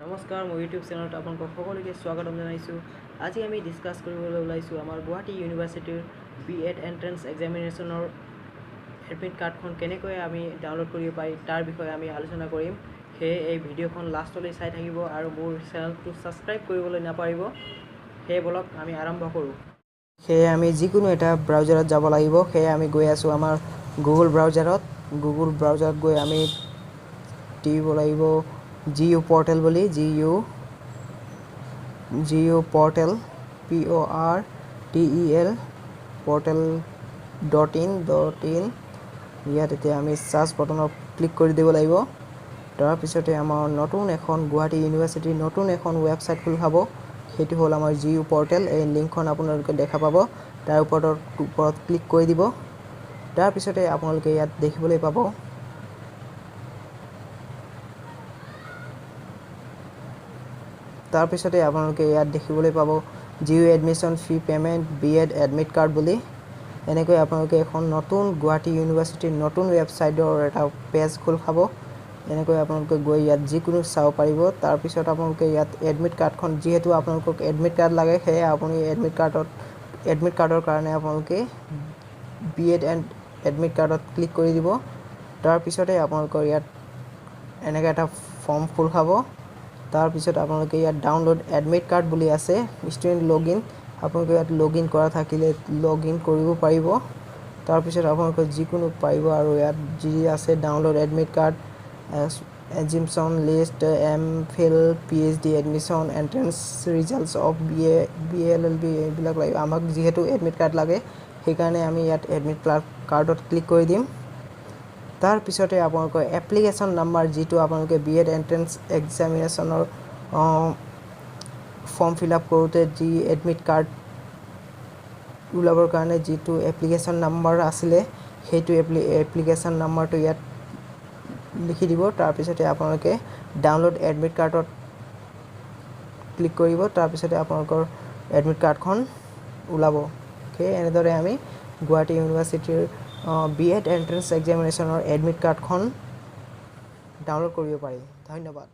নমস্কাৰ, মোৰ ইউটিউব চেনেলত আপোনালোকক সকলোকে স্বাগতম জনাইছোঁ। আজি আমি ডিছকাছ কৰিবলৈ ওলাইছোঁ আমাৰ গুৱাহাটী ইউনিভাৰ্চিটিৰ BEd এণ্ট্ৰেন্স এক্সামিনেশ্যনৰ এডমিট কাৰ্ডখন কেনেকৈ আমি ডাউনলোড কৰিব পাৰি তাৰ বিষয়ে আমি আলোচনা কৰিম। সেয়ে এই ভিডিঅ'খন লাষ্টলৈ চাই থাকিব আৰু মোৰ চেনেলটো ছাবস্ক্ৰাইব কৰিবলৈ নাপাহৰিব। সেয়ে বলক আমি আৰম্ভ কৰোঁ। সেয়ে আমি যিকোনো এটা ব্ৰাউজাৰত যাব লাগিব। সেয়ে আমি গৈ আছোঁ আমাৰ গুগল ব্ৰাউজাৰত গৈ আমি দিব লাগিব GU পৰ্টেল বুলি GU পৰ্টেল PORTEL portal.in ইয়াত এতিয়া আমি সাৰ্চ বাটনত ক্লিক কৰি দিব লাগিব। তাৰপিছতে আমাৰ নতুন এখন গুৱাহাটী ইউনিভাৰ্চিটিৰ নতুন এখন ৱেবছাইট খোল খাব। সেইটো হ'ল আমাৰ GU পৰ্টেল। এই লিংকখন আপোনালোকে দেখা পাব। তাৰ ওপৰত ক্লিক কৰি দিব। তাৰপিছতে আপোনালোকে ইয়াত দেখিবলৈ পাব GU এডমিশ্যন ফি পে'মেণ্ট BEd এডমিট কাৰ্ড বুলি এনেকৈ আপোনালোকে এখন নতুন গুৱাহাটী ইউনিভাৰ্চিটিৰ নতুন ৱেবছাইটৰ এটা পেজ খোল খাব। এনেকৈ আপোনালোকে গৈ ইয়াত যিকোনো চাব পাৰিব। তাৰপিছত আপোনালোকে ইয়াত এডমিট কাৰ্ডখন যিহেতু আপোনালোকক এডমিট কাৰ্ড লাগে, সেয়ে আপুনি এডমিট কাৰ্ডৰ কাৰণে আপোনালোকে BEd এডমিট কাৰ্ডত ক্লিক কৰি দিব। তাৰপিছতে আপোনালোকৰ ইয়াত এনেকৈ এটা ফৰ্ম খোল খাব। তাৰপিছত আপোনালোকে ইয়াত ডাউনলোড এডমিট কাৰ্ড বুলি আছে, ষ্টুডেণ্ট লগইন। আপোনালোকে ইয়াত লগইন কৰা থাকিলে লগইন কৰিব পাৰিব। তাৰপিছত আপোনালোকে যিকোনো পাৰিব আৰু ইয়াত যি আছে download admit card, admission list, MPhil, PhD admission, entrance results of BA LLB এইবিলাক লাগিব। আমাক যিহেতু এডমিট কাৰ্ড লাগে, সেইকাৰণে আমি ইয়াত এডমিট কাৰ্ডত ক্লিক কৰি দিম। তাৰপিছতে আপোনালোকৰ এপ্লিকেশ্যন নাম্বাৰ, যিটো আপোনালোকে BEd এণ্ট্ৰেন্স এক্সামিনেশ্যনৰ ফৰ্ম ফিল আপ কৰোঁতে যি এডমিট কাৰ্ড ওলাবৰ কাৰণে যিটো এপ্লিকেশ্যন নাম্বাৰ আছিলে, সেইটো এপ্লিকেশ্যন নাম্বাৰটো ইয়াত লিখি দিব। তাৰপিছতে আপোনালোকে ডাউনলোড এডমিট কাৰ্ডত ক্লিক কৰিব। তাৰপিছতে আপোনালোকৰ এডমিট কাৰ্ডখন ওলাব। সেয়ে এনেদৰে আমি গুৱাহাটী ইউনিভাৰ্চিটিৰ BEd এণ্ট্ৰেন্স এক্সামিনেশ্যনৰ এডমিট কাৰ্ডখন ডাউনলোড কৰিব পাৰি। ধন্যবাদ।